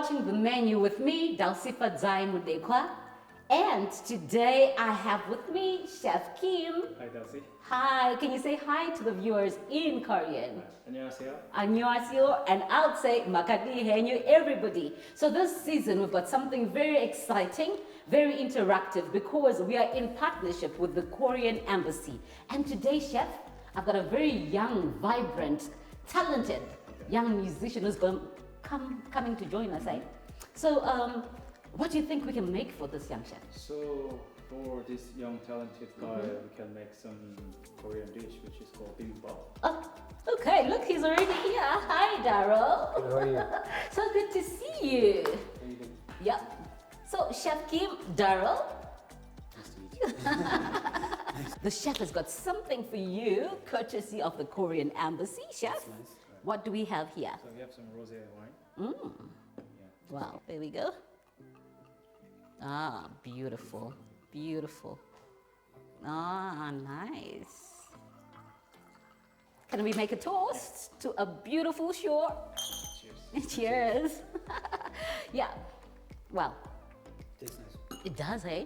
watching the menu with me, Dalsifa Zaimudekwa. And today I have with me Chef Kim. Hi, Delcy. Hi, can you say hi to the viewers in Korean? 안녕하세요. 안녕하세요, and I'll say makadi henyu everybody. So this season we've got something very exciting, very interactive because we are in partnership with the Korean Embassy. And today, Chef, I've got a very young, vibrant, talented young musician who's coming to join us, eh? So, what do you think we can make for this young chef? So for this young talented guy, we can make some Korean dish which is called bibimbap. Oh, okay, look, he's already here. Hi, Darrel. How are you? So good to see you. Yep. So, Chef Kim, Darrel. Nice to meet you. The chef has got something for you, courtesy of the Korean Embassy, Chef. That's nice. What do we have here? So we have some rosé wine. Yeah. Wow, there we go. Ah, beautiful, beautiful. Ah, nice. Can we make a toast to a beautiful shore? Cheers. Cheers. Yeah, well, Tastes nice. it does, eh?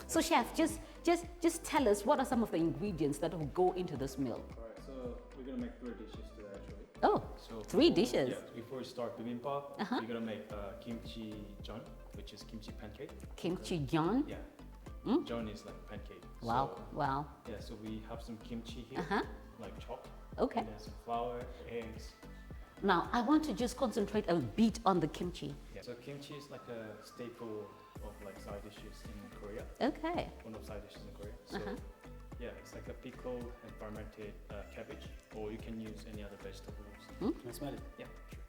So, chef, just tell us what are some of the ingredients that will go into this meal? Alright, so we're gonna make 3 dishes today actually. Oh, So 3 dishes. Yeah, before we start bibimbap, Uh-huh. we're gonna make kimchi jeon, which is kimchi pancake. Kimchi jeon. Yeah. Jeon is like pancake. Wow, So, wow. yeah, so we have some kimchi here, Uh-huh. like chopped. Okay. And then some flour, eggs. Now, I want to just concentrate a bit on the kimchi. Yeah. So kimchi is like a staple of like side dishes in Korea. Okay. One of side dishes in Korea. So Uh-huh. yeah, it's like a pickled and fermented cabbage, or you can use any other vegetables. Can I smell it? Yeah, sure.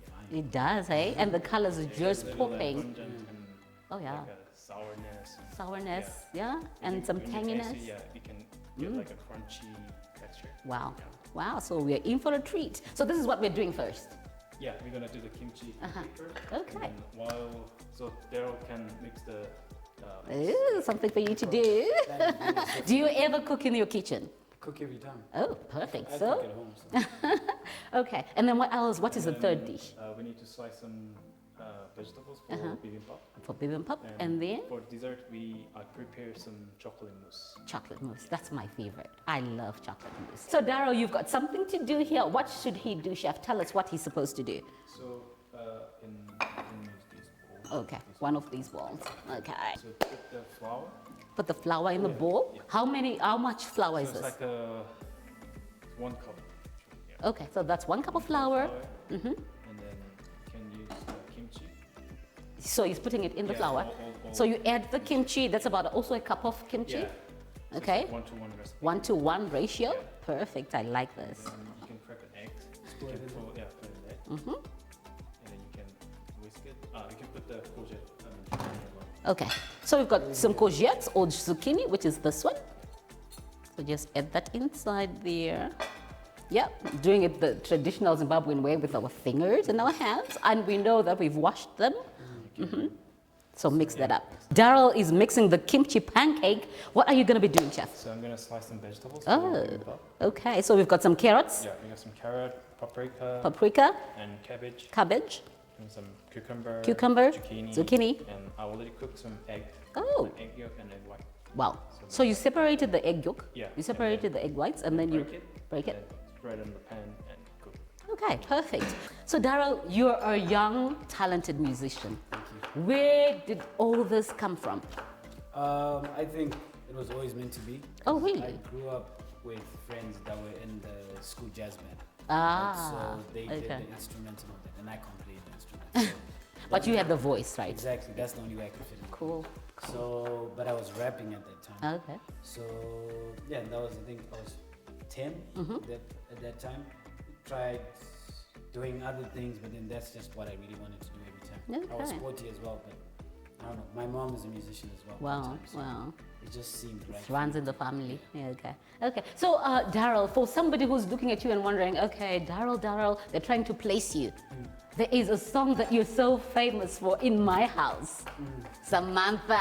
Fine. It does, eh? And the colors are Yeah, just it's a little, like, popping. pungent and Oh, yeah. like a sourness. And Sourness, yeah, When and you- some when you taste tanginess. it, yeah, you can get like a crunchy texture. Wow, Yeah. wow, so we're in for a treat. So this is what we're doing first. Yeah, we're gonna do the kimchi first. Okay. And then so Darrel can mix the. Ooh, something for you to do. That is really so- Do you ever cook in your kitchen? Cook every time. Oh, perfect. I So, cook at home. So. okay. And then what else? What is the and third then, dish? We need to slice some vegetables for bibimbap. For bibimbap. And then for dessert, I prepare some chocolate mousse. chocolate mousse. That's my favorite. I love chocolate mousse. So, Darrel, you've got something to do here. What should he do, chef? Tell us what he's supposed to do. So can use these bowls. Okay, one of these balls. Okay. So put the flour. Put the flour in the bowl. Yeah. How much flour So is it's this? like 1 cup. Yeah. Okay, so that's 1 cup of flour. And then you can use kimchi. So he's putting it in the Yeah, flour. all- So you add the kimchi. That's about also a cup of kimchi. Yeah. So Okay. It's like 1-to-1 recipe. 1-to-1 ratio. Perfect. I like this. You can crack an egg. Put You it can in put, put it there. And then you can whisk it. You can put the courgette zucchini as well. Okay. So we've got some courgettes or zucchini, which is this one. So just add that inside there. Yeah, doing it the traditional Zimbabwean way with our fingers and our hands. And we know that we've washed them. So mix that up. Darrel is mixing the kimchi pancake. What are you going to be doing, chef? So I'm gonna slice some vegetables. Oh. for bibimbap. Okay, so we've got some carrots, Yeah, we got some carrot, paprika, paprika, and cabbage, cabbage, and some cucumber, Cucumber, zucchini, zucchini. and I already cooked some egg. Oh. Like egg yolk and egg white. Wow. So you separated the egg yolk. Yeah, You and separated the egg whites and then you break and it. then spread on the pan and cook. Okay, perfect. So Darrel, you're a young, talented musician. Where did all this come from? I think it was always meant to be. Oh, really? I grew up with friends that were in the school jazz band. Ah, So they did okay. the instrumental of it, and I can't play the instrument. But you had the voice, right? Exactly. That's the only way I could fit in. Cool. So, but I was rapping at that time. Okay. So yeah, that was I think I was 10 at that time. Tried doing other things, but then that's just what I really wanted to do every time. I was Okay. sporty as well, but I don't know. My mom is a musician as well. Wow, at the time, so wow. It just seemed right. It runs in the family. Yeah, okay. Okay. So, Darrel, for somebody who's looking at you and wondering, okay, Darrel, they're trying to place you. There is a song that you're so famous for in my house. Samantha.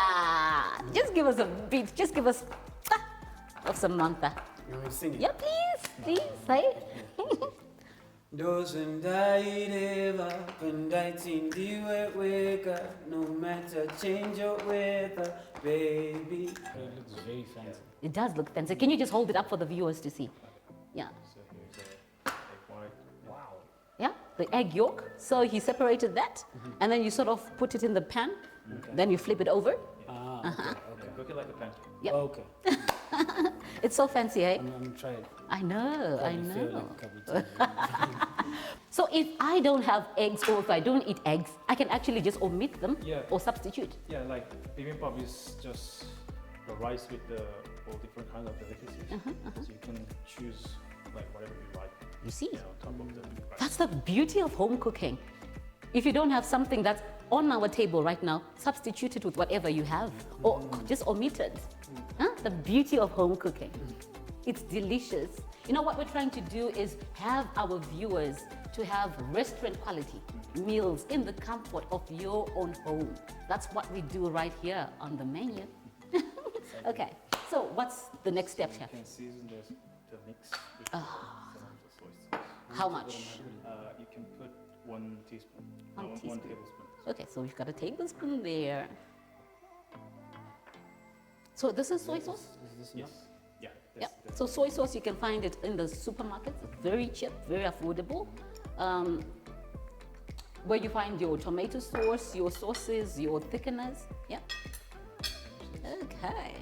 Just give us a beat. Just give us of Samantha. You want me to sing it? Yeah, please. Please, say. Doesn't die ever, condites in the wake, no matter change or weather, baby. It looks very fancy. It does look fancy. Can you just hold it up for the viewers to see? Yeah. So here's a egg white. Wow. Yeah, the egg yolk. So he separated that, and then you sort of put it in the pan. Then you flip it over. Ah, okay. Cook it like a pancake. Yep. Okay. It's so fancy, eh? I'm gonna try it. I know, I Probably failed know. like a couple times. So if I don't have eggs or if I don't eat eggs, I can actually just omit them Yeah. or substitute. Yeah, like bibimbap is just the rice with the all different kinds of delicacies. So you can choose like whatever you like. You see? Yeah, on top of the rice. That's the beauty of home cooking. If you don't have something that's on our table right now, substitute it with whatever you have or just omit it. Huh? The beauty of home cooking. It's delicious. You know what we're trying to do is have our viewers to have restaurant quality meals in the comfort of your own home. That's what we do right here on the menu. Okay, so what's the next step, You chef? can season the mix with some of the soy sauce. How much? You can put 1 teaspoon. One One teaspoon. tablespoon. Okay, so we've got a tablespoon there. So this is soy sauce? Is this Yes. enough? Yeah. Yeah. that's So soy sauce, you can find it in the supermarkets. Very cheap, very affordable. Where you find your tomato sauce, your sauces, your thickeners. Yeah. Okay.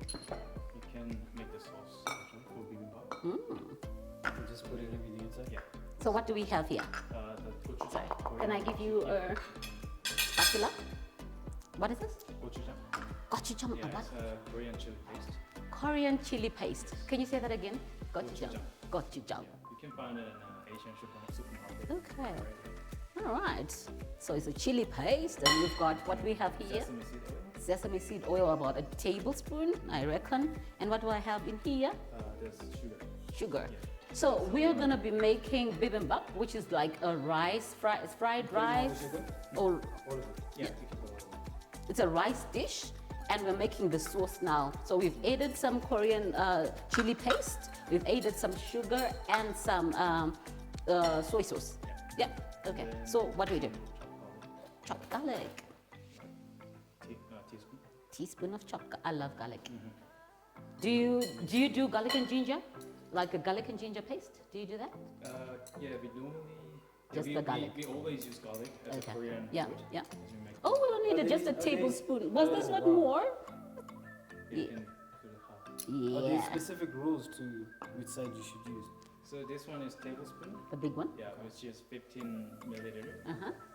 You can make the sauce actually for bibimbap. You just put everything inside? Yeah. So what do we have here? The gochujang. Sorry. Can Korean I give you gochujang. a spatula? What is this? Gochujang? Gochujang. Yeah, What? it's Korean chili paste. Korean chili paste. Can you say that again? Gochujang. Gochujang. Gochujang. Yeah, you can find it in Asian supermarket. Okay. Already. All right. So it's a chili paste, and we've got what we have here. Sesame seed oil. Sesame seed oil, about a tablespoon, I reckon. And what do I have in here? There's sugar. Sugar. Yeah. So we're gonna be making bibimbap, which is like a fried rice, or All of it. Yeah, you can put it. it's a rice dish, and we're making the sauce now. So we've added some Korean chili paste, we've added some sugar and some soy sauce. Yeah. Okay. So what do we do? Chopped Chopped garlic. teaspoon. Teaspoon of chopped. I love garlic. Do you do garlic and ginger, like a garlic and ginger paste? Do you do that? Yeah, we normally. Just we, the garlic. We always use garlic as a Korean Yeah. food. Yeah. As we make Oh, we don't need Are it. Just a they- are they- tablespoon. Was this one wow. more? You can put it half. Are there Yeah. specific rules to which side you should use? So this one is tablespoon. The big one. Yeah, which is 15 milliliter.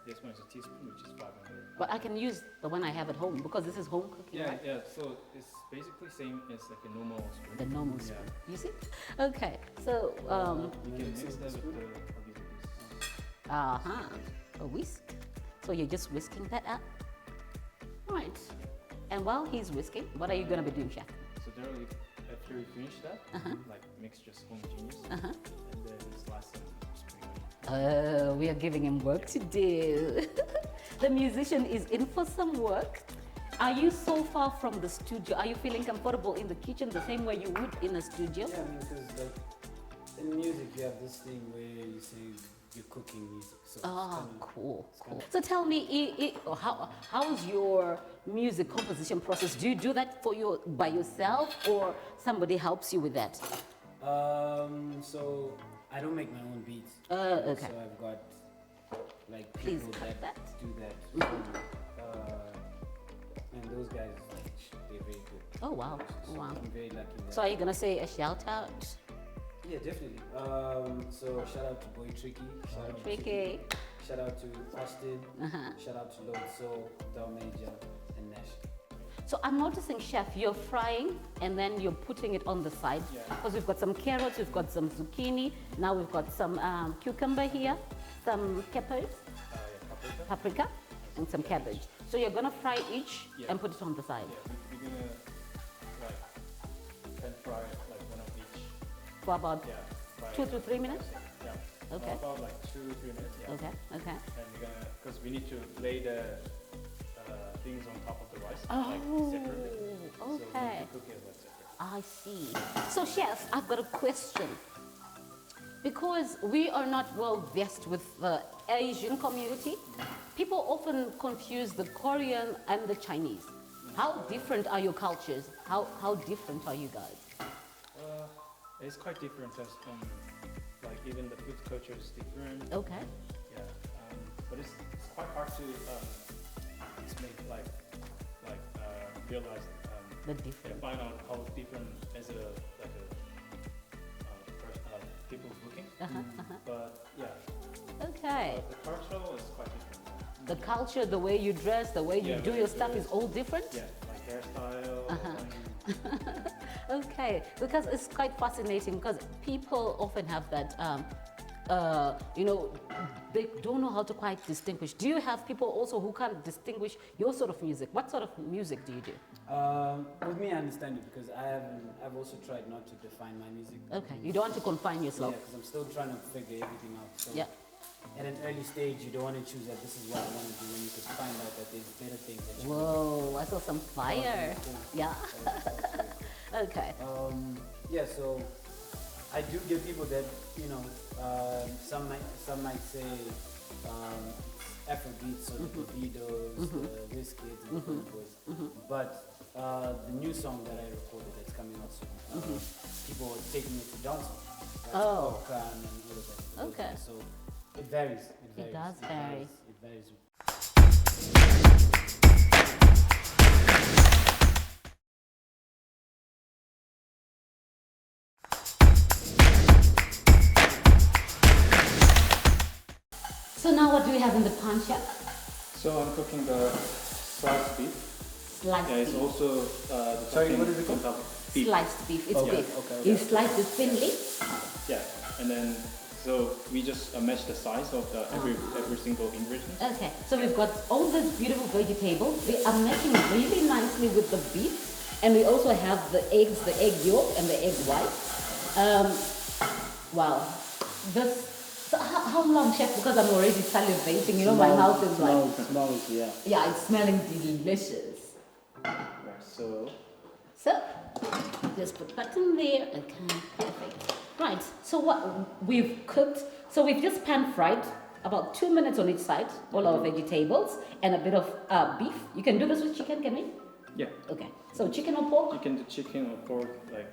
This one is a teaspoon, which is 5 milliliter. But I can use the one I have at home because this is home cooking, Yeah, right? yeah. So it's basically same as like a normal spoon. The normal Yeah. spoon. You see? Okay. So, You can mix that with the a whisk. So you're just whisking that up. Right. And while he's whisking, what are you gonna be doing, chef? So Darrel, after you finish that, like mix just homogeneous, and then slice some spring onion. Oh, we are giving him work to do. The musician is in for some work. Are you so far from the studio? Are you feeling comfortable in the kitchen the same way you would in a studio? Yeah, I mean, because like in music, you have this thing where you say you're cooking music. So Oh, it's cool, cool. So tell me, how's your music composition process? Do you do that by yourself, or somebody helps you with that? So I don't make my own beats. Okay. So I've got like Please people cut that. do that. for me. And those guys, like, they're very good. Oh wow, oh, wow. I'm very lucky. So are you gonna say a shout out? Yeah, definitely. So shout out to Boy Tricky. Shout out Tricky. Shout out to Austin. Shout out to Lord Soul, Dow Major, and Nash. So I'm noticing, chef, you're frying and then you're putting it on the side. Yeah. Because we've got some carrots, we've got some zucchini, now we've got some cucumber here, some peppers, paprika, and some cabbage. So you're gonna fry each Yeah. and put it on the side Yeah, we're gonna like pan fry like one of each. for about Yeah. Fry 2 to 3 minutes. Yeah. Okay. About like 2 to 3 minutes. Yeah. Okay, okay. And we're gonna, because we need to lay the things on top of the rice like Oh, separately. So we need okay. to cook it like separate. I see. So chef, I've got a question. because we are not well versed with the Asian community, people often confuse the Korean and the Chinese. How different are your cultures? How different are you guys? It's quite different as like even the food culture is different. Okay. Yeah, but it's quite hard to explain realize The difference. find out how different as a people's looking. But yeah, Okay. the cultural is quite different. The culture, the way you dress, the way you Yeah, do way your you stuff dress. is all different? Yeah, like hairstyle. Okay, because it's quite fascinating because people often have that, they don't know how to quite distinguish. Do you have people also who can't distinguish your sort of music? What sort of music do you do? With me, I understand it because I've also tried not to define my music. Okay, you don't want to confine Yeah, yourself. because I'm still trying to figure everything out. So Yeah. at an early stage, you don't want to choose that this is what I want to do when you could find out that there's better things that you Whoa, I saw some fire. Cool. Yeah. Okay. Yeah, so I do get people that some might say Afrobeats, so the Davidos, the Wizkids, and the Burna Boys. But the new song that I recorded that's coming out soon, people are taking it to dance. Oh. And all of that. Okay. So it varies. It does vary. It varies. So now what do we have in the pan, chef? So I'm cooking the sliced beef. Sliced Yeah, it's beef. also Sorry, what is it on called? top of beef. Sliced beef. It's Okay, beef. okay. You slice it thinly. Yeah, and then so we just match the size of the every single ingredient. Okay, so we've got all these beautiful vegetables. They are matching really nicely with the beef. And we also have the eggs, the egg yolk and the egg white. Wow. So how long, chef? Because I'm already salivating. My mouth is like... Smells, yeah. Yeah, it's smelling delicious. Right, so So, just put that in there. Okay, perfect. Right, so what we've cooked, so we've just pan fried about 2 minutes on each side, all our vegetables and a bit of beef. You can do this with chicken, can we? yeah, Okay, so chicken or pork? you can do chicken or pork, like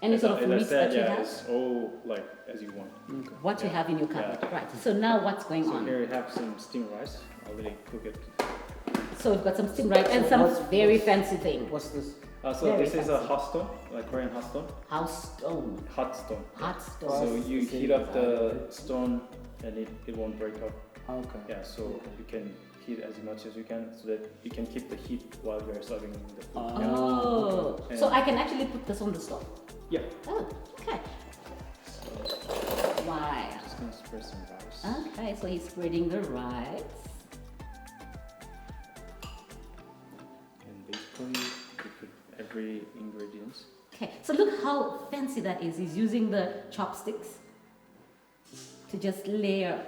Any sort of as I meat said, that you yeah, have? it's all like as you want. What you Yeah. have in your cupboard. Yeah. Right, so now what's going So on? here we have some steamed rice. Already cook it. So we've got some steamed rice and So some what's- very fancy thing. What's this? So Very this is a fancy. hot stone, like Korean hot stone. House stone, Hot stone. hot stone. So you Same heat up the as stone and it won't break up. Okay. Yeah, so you can heat as much as you can so that you can keep the heat while you're serving the food. Yeah. Oh, Okay. so I can actually put this on the stove? Yeah. Oh, okay. Wow. Just gonna spread some rice. Okay, so he's spreading the rice. And basically you put every ingredient. Okay, so look how fancy that is. He's using the chopsticks to just layer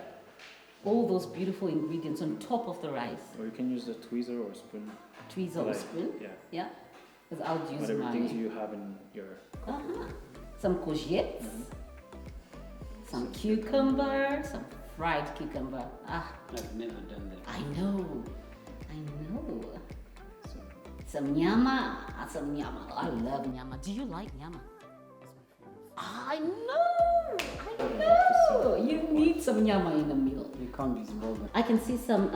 all those beautiful ingredients on top of the rice. Or you can use the tweezer or spoon. Tweezer or Like, spoon. Yeah. Yeah, because I would use Whatever things my... you have in your Uh-huh. Some courgettes, Mhm. some cucumber, some fried cucumber. Ah, I've never done that. I know. So Some nyama, I love nyama. Do you like nyama? I know. You need some nyama in the meal. You can't be spoiled. I can see some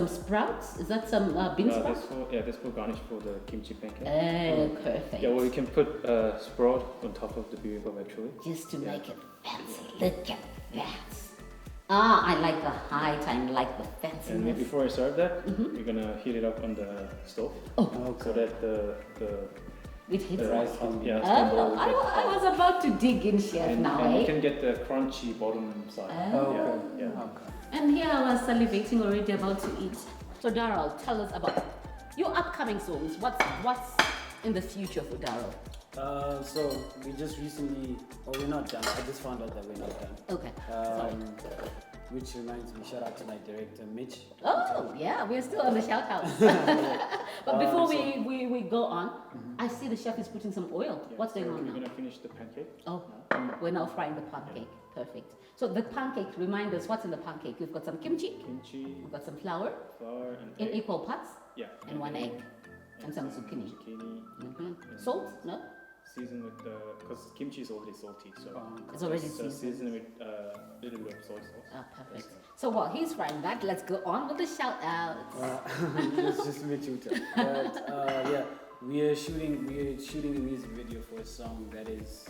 sprouts. Is that some bean sprouts? this will garnish for the kimchi pancake. Perfect. Yeah, well, you can put sprout on top of the bibimbap actually. Just to Yeah. make it fancy. Look at that. Ah, I like the height. I like the And fanciness. before I serve that, you're gonna heat it up on the stove so Okay. that the It hits the right. rice yeah. Oh, I was about to dig in, chef, and, now, and you eh? can get the crunchy bottom side. Oh. Yeah, yeah. Okay. And here I was salivating already about to eat. So Darrel, tell us about your upcoming songs. What's in the future for Darrel? So we just recently, we're not done. I just found out that we're not done. Okay, sorry. which reminds me, shout out to my director Mitch. Oh, yeah, we're still on the shout outs. But before we go on, I see the chef is putting some oil. Yeah, What's going so on we're now? gonna finish the pancake. Oh, we're now frying the pancake. Perfect. So the pancake, remind us what's in the pancake. We've got some kimchi, Kimchi, we've got some flour flour, and in egg. equal parts, Yeah. and one egg, and some zucchini. Salt? No? Season with the, because kimchi is already salty, so It's already so seasoned. season with a little bit of soy sauce. Ah, perfect. So while he's frying that, let's go on with the shout outs. It's just Mitch Uta. But yeah, we are shooting a music video for a song that is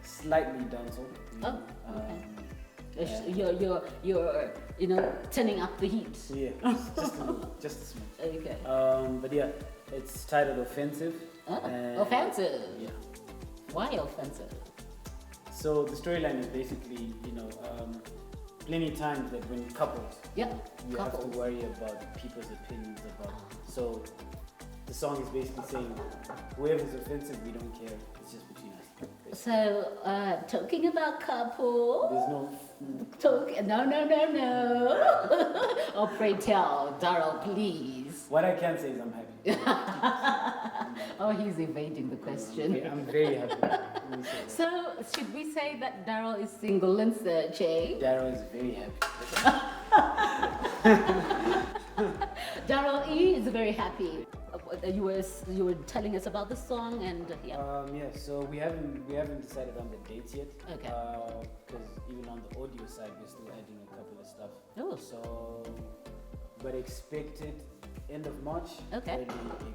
slightly dancehall. Oh, okay. You're turning up the heat. Yeah, just a little, just a small. Okay. But yeah, it's titled Offensive. and- Offensive. Yeah. Why offensive? So the storyline is basically, plenty times that when couples, Yep. you have Couples. to worry about people's opinions about. So the song is basically saying, whoever's offensive, we don't care. It's just between us. basically. So, talking about couple. There's no. No. Oh, pray tell, Darrel, please. What I can say is I'm happy. Oh, he's evading the question. Okay, I'm very happy. Let me say that. So, should we say that Darrel is single and searching? Darrel is very happy. Darrel E is very happy. You were telling us about the song and yeah. Yeah, so we haven't decided on the dates yet. Okay. Because even on the audio side, we're still adding a couple of stuff. Oh. So, but expected end of March. Okay. Early April.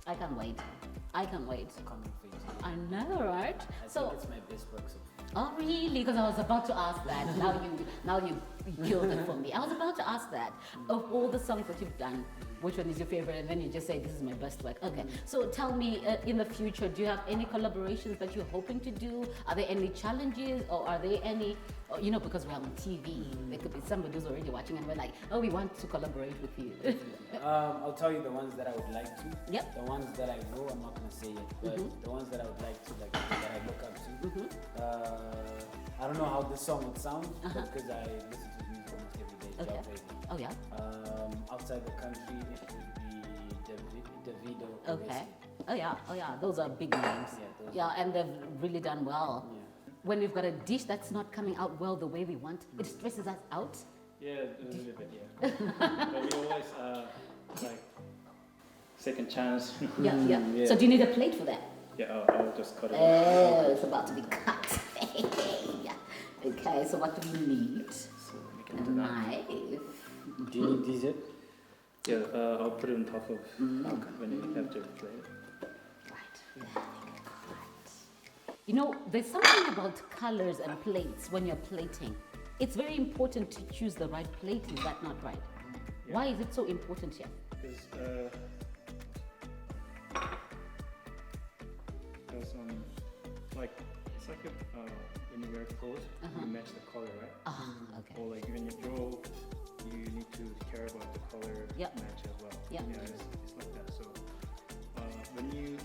I can't wait. Coming for you. I know, right? I think it's my best work so far. Oh really? Because I was about to ask that. Now you killed it for me. I was about to ask that. Of all the songs that you've done, which one is your favorite? And then you just say this is my best work. Okay. So tell me, in the future, do you have any collaborations that you're hoping to do? Are there any challenges, or are there any? Because we're on TV, there could be somebody who's already watching, and we're like, oh, we want to collaborate with you. I'll tell you the ones that I would like to. Yep. The ones that I know, I'm not gonna say yet, but the ones that I would like to, like that I look up to. I don't know how this song would sound because I listen to music almost every day. Okay. Job radio. Oh yeah. Outside the country, it would be Davido. Okay. Oh yeah. Those are big names. Yeah, those and they've really done well. Yeah. When we've got a dish that's not coming out well the way we want, it stresses us out. Yeah, a little bit, yeah. But we always like second chance. Yeah. Yeah. So do you need a plate for that? Yeah, I'll just cut it. Oh, it's about to be cut. Yeah. Okay, so what do we need? So we A can do that. knife. Do you need these yet? Yeah, I'll put it on top of when you have to play it. Right. There's something about colors and plates when you're plating. It's very important to choose the right plate. Is that not right? Yeah. Why is it so important, Chef? Because it's like when you wear clothes, you match the color, right? Okay. Or like when you draw, you need to care about the color Yep. match as well. Yep. Yeah, it's like that. So when you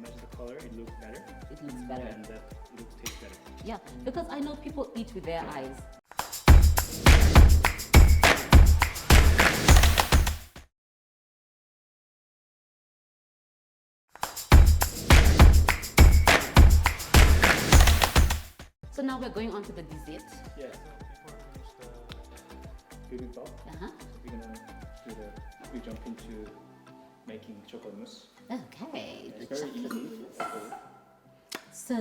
match the color, it looks better. It looks better. And that look tastes better. Yeah, because I know people eat with their eyes. So now we're going on to the dessert. Yeah. So before we finish the bibimbap, we jump into making chocolate mousse. Okay. It's very easy. So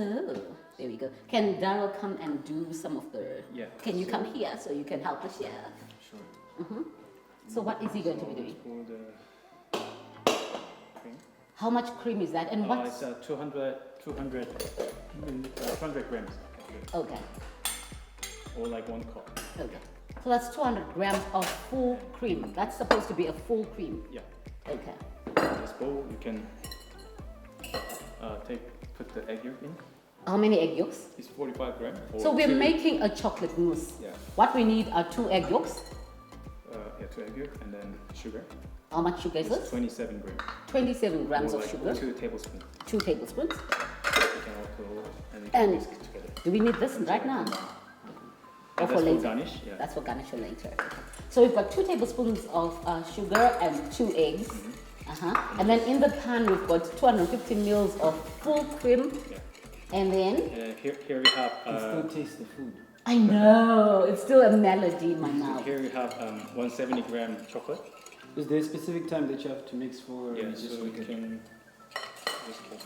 there we go. Can Darrel come and do some of the? Yeah. Can you come here so you can help the chef? Sure. So what is he going to be doing? For the cream. How much cream is that? And what? It's 200 grams. Okay. Or like 1 cup. Okay. So that's 200 grams of full cream. That's supposed to be a full cream. Yeah. Okay. In this bowl, you can put the egg yolk in. How many egg yolks? It's 45 grams. So we're making a chocolate mousse. Yeah. What we need are 2 egg yolks. 2 egg yolk and then sugar. How much sugar is It's this? 27 grams. 27 grams Or of like sugar. 2 tablespoons. 2 tablespoons. You can also and you And- can whisk together. Do we need this right now? Or That's for for later? garnish. Yeah. That's for garnish for later. So we've got 2 tablespoons of sugar and 2 eggs. And then in the pan we've got 250 mils of full cream. Yeah. And then Here we have. You still taste the food. I know it's still a melody in my mouth. Here we have 170-gram chocolate. Is there a specific time that you have to mix for? Or Yeah, you just so we whisk it? can whisk it.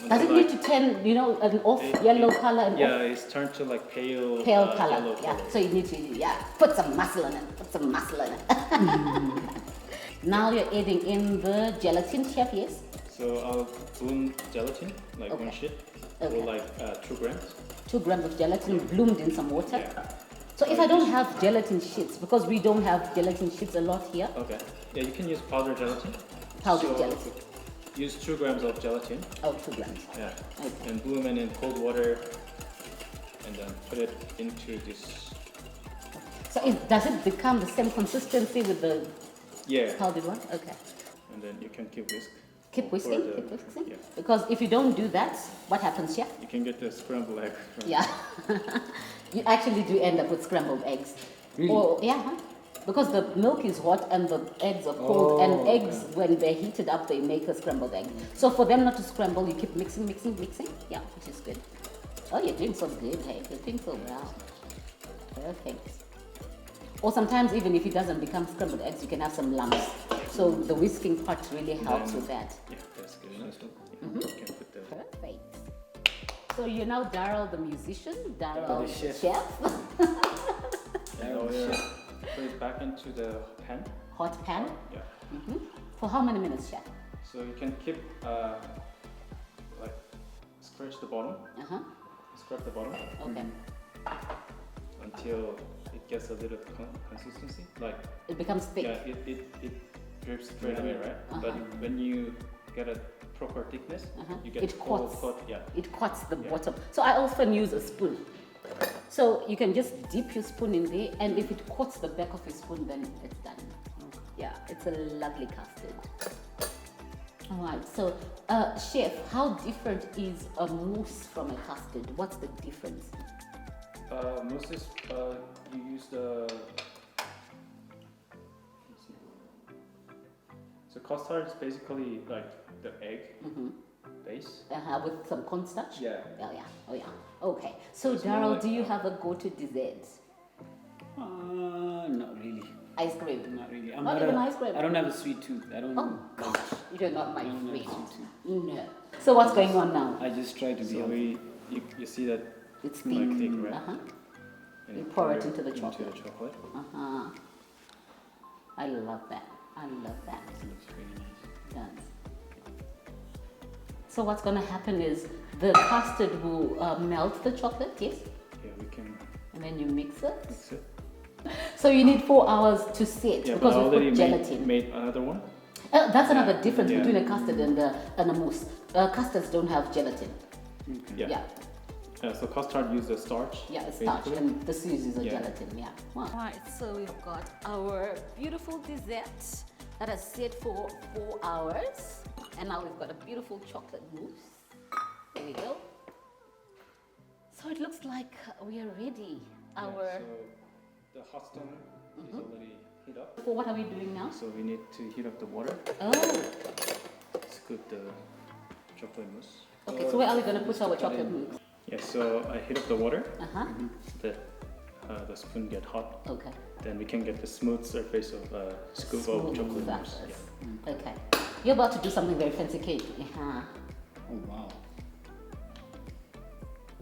Does it need to turn, you know, an off yellow color and Yeah, it's turned to like pale pale color? yellow Yeah. color. So you need to put some muscle in it. Put some muscle in it. Now you're adding in the gelatin, chef. Yes. So I'll bloom gelatin, like one sheet, Okay. or like 2 grams. 2 grams of gelatin bloomed in some water. Yeah. So if I don't have gelatin sheets, because we don't have gelatin sheets a lot here, Okay. Yeah, you can use powdered gelatin. powdered So gelatin. Use 2 grams of gelatin. Oh, 2 grams. Yeah. Okay. And bloom it in cold water, and then put it into this. So does it become the same consistency with the Yeah. powdered one? Okay. And then you can keep whisk. Keep for whisking, the- keep whisking. Yeah. Because if you don't do that, what happens, chef? You can get the scrambled egg. From Yeah. You actually do end up with scrambled eggs. Really? Or, yeah, huh? Because the milk is hot and the eggs are cold, Oh, and okay. eggs, when they're heated up, they make a scrambled egg. So for them not to scramble, you keep mixing, mixing, mixing. Yeah, which is good. Oh, you're doing so good, hey? You're doing so well. Perfect. Or sometimes even if it doesn't become scrambled eggs, you can have some lumps. So the whisking part really helps with that. Yeah, that's good enough. Mm-hmm. You can put the. Perfect. So you're now Darrel the musician, Darrel the chef. chef. Now we'll put it back into the pan. Hot pan. Yeah. For how many minutes, chef? So you can keep like scratch the bottom, scrub the bottom Okay. until it gets a little consistency. Like It becomes thick. yeah, it drips straight away, right? But when you get a proper thickness, you get It full coats. coat. Yeah. It cuts the Yeah. bottom. So I often use a spoon. So you can just dip your spoon in there, and if it coats the back of your spoon, then it's done. Yeah, it's a lovely custard. All right. So, chef, how different is a mousse from a custard? What's the difference? Most is you use the. Let's see. So custard is basically like the egg base. With some cornstarch? Yeah. Oh yeah. Oh yeah. Okay. So It's more Darrel, like- do you have a go-to dessert? Not really. Ice cream. Not really. Not even ice cream? I don't have a sweet tooth. I don't. Oh gosh, you're not my I don't have a friend. sweet tooth. No. So what's going on now? I just try to be So healthy. you see that It's like thick. thick, right? And You pour it into the Into chocolate. the chocolate. I love that. I love that. It looks really nice. It does. So what's going to happen is the custard will melt the chocolate, yes, Yeah, we can and then you mix it. mix it. So you need 4 hours to set Yeah, because but I we already put gelatin. made another one. That's another difference Yeah. between a custard and a mousse. Custards don't have gelatin. Yeah. Yeah. So custard uses starch. Yeah, it's starch, basically. and this uses a Yeah. gelatin. Yeah. Wow. Alright, so we've got our beautiful dessert that has set for 4 hours, and now we've got a beautiful chocolate mousse. There we go. So it looks like we are ready. Yeah, Our so the hot stone is already heat up. for what are we doing now? So we need to heat up the water. Oh, Scoop the chocolate mousse. okay. So where are we gonna put our chocolate mousse? Yeah, so I heat up the water. Uh-huh. The spoon get hot. Okay. Then we can get the smooth surface of scoop of chocolate mousse. surface. Yeah. Okay. You're about to do something very fancy, Kate. Uh-huh. Oh wow.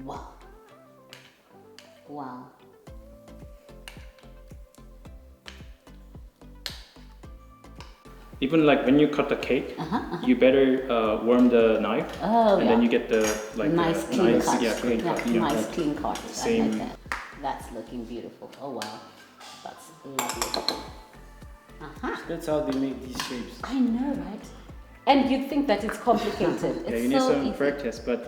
Wow. Wow. Even like when you cut the cake, you better warm the knife, Oh, and yeah. then you get the like Nice clean cut. yeah, clean cut. Yeah, Yeah. nice clean cut. I Same. like that. That's looking beautiful. Oh wow. That's lovely. That's how they make these shapes. I know, right? And you'd think that it's complicated. Yeah, It's you need so some easy. practice, but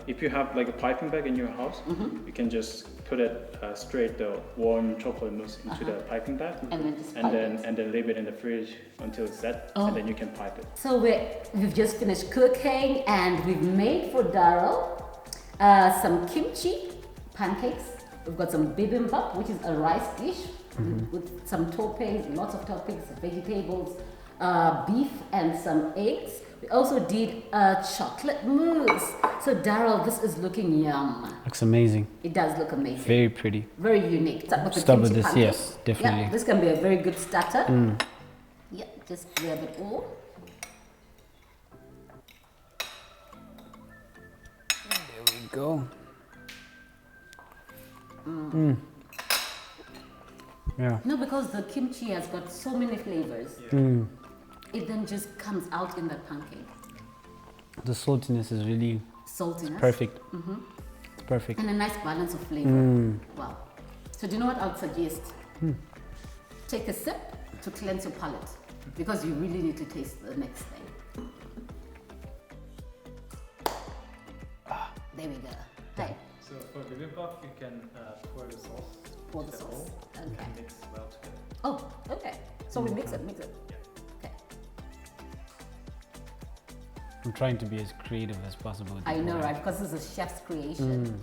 if you have like a piping bag in your house, you can just put it straight the warm chocolate mousse into the piping bag, And then just and pipe then it. and then leave it in the fridge until it's set, Oh. and then you can pipe it. So we've just finished cooking, and we've made for Darrel some kimchi pancakes We've got some bibimbap, which is a rice dish with some toppings, lots of toppings, vegetables, beef, and some eggs. We also did a chocolate mousse. So Darrel, this is looking yum. Looks amazing. It does look amazing. Very pretty. Very unique. Start with the Start with kimchi this, pancake. yes, definitely. Yeah, this can be a very good starter. Yeah, just grab it all. There we go. Yeah. No, because the kimchi has got so many flavors. It then just comes out in that pancake. The saltiness is really Saltiness. perfect. It's perfect. And a nice balance of flavor. Wow. So do you know what I would suggest? Take a sip to cleanse your palate because you really need to taste the next thing. There we go. Hey, So for bibimbap, you can pour the sauce. pour the to sauce. bowl and Okay. mix well together. Oh, okay. So we mix it. Okay. I'm trying to be as creative as possible. with I the know, bowl. right? Because this is a chef's creation.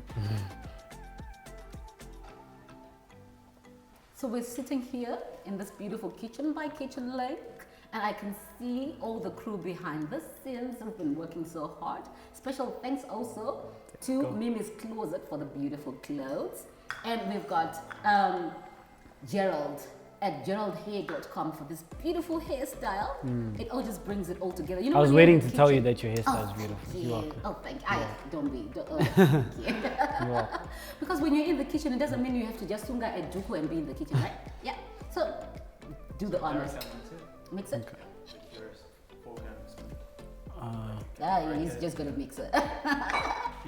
So we're sitting here in this beautiful kitchen by Kitchen Link, and I can see all the crew behind the scenes who've been working so hard. Special thanks also to Mimi's Closet for the beautiful clothes. And we've got Gerald at geraldhair.com for this beautiful hairstyle. It all just brings it all together. You know, I was when you're in waiting the to tell you kitchen- that your hairstyle is beautiful. You're Yeah. welcome. Oh, thank you. Don't be. You're welcome. Because when you're in the kitchen, it doesn't mean you have to just sunga a juku and be in the kitchen, right? Yeah. So, do the honors. Mix it. There's fork and spoon. He's just gonna mix it.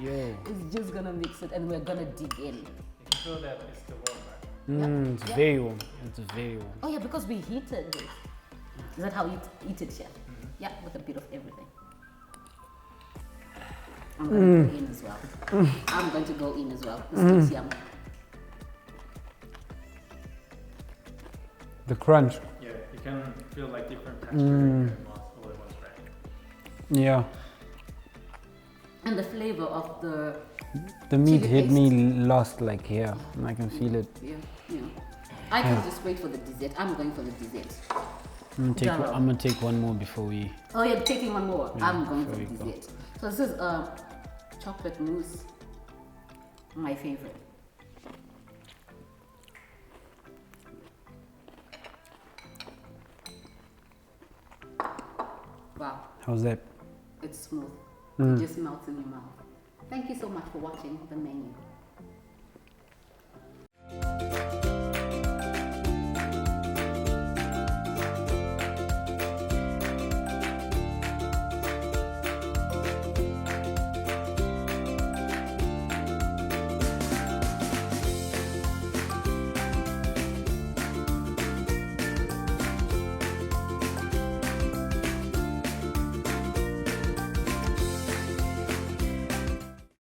Yo. He's just gonna mix it, and we're gonna dig in. You can feel that it's still warm, right? It's Yeah. very warm. It's very warm. Oh yeah, because we heated it. Is that how you eat it, chef? Yeah, with a bit of everything. I'm going to go in as well. I'm going to go in as well. This looks yum. The crunch. Yeah, you can feel like different texture in your mouth all at once, right? Yeah. And the flavor of the The meat Chili hit paste. me last like here, and I can feel it. yeah. I can just wait for the dessert. I'm going for the dessert. Darrel. I'm gonna take one more before we. Oh, you're taking one more. Yeah, I'm going for there the we go. dessert. So this is chocolate mousse. My favorite. Wow, How's that? it's smooth. It just melts in your mouth. Thank you so much for watching the menu.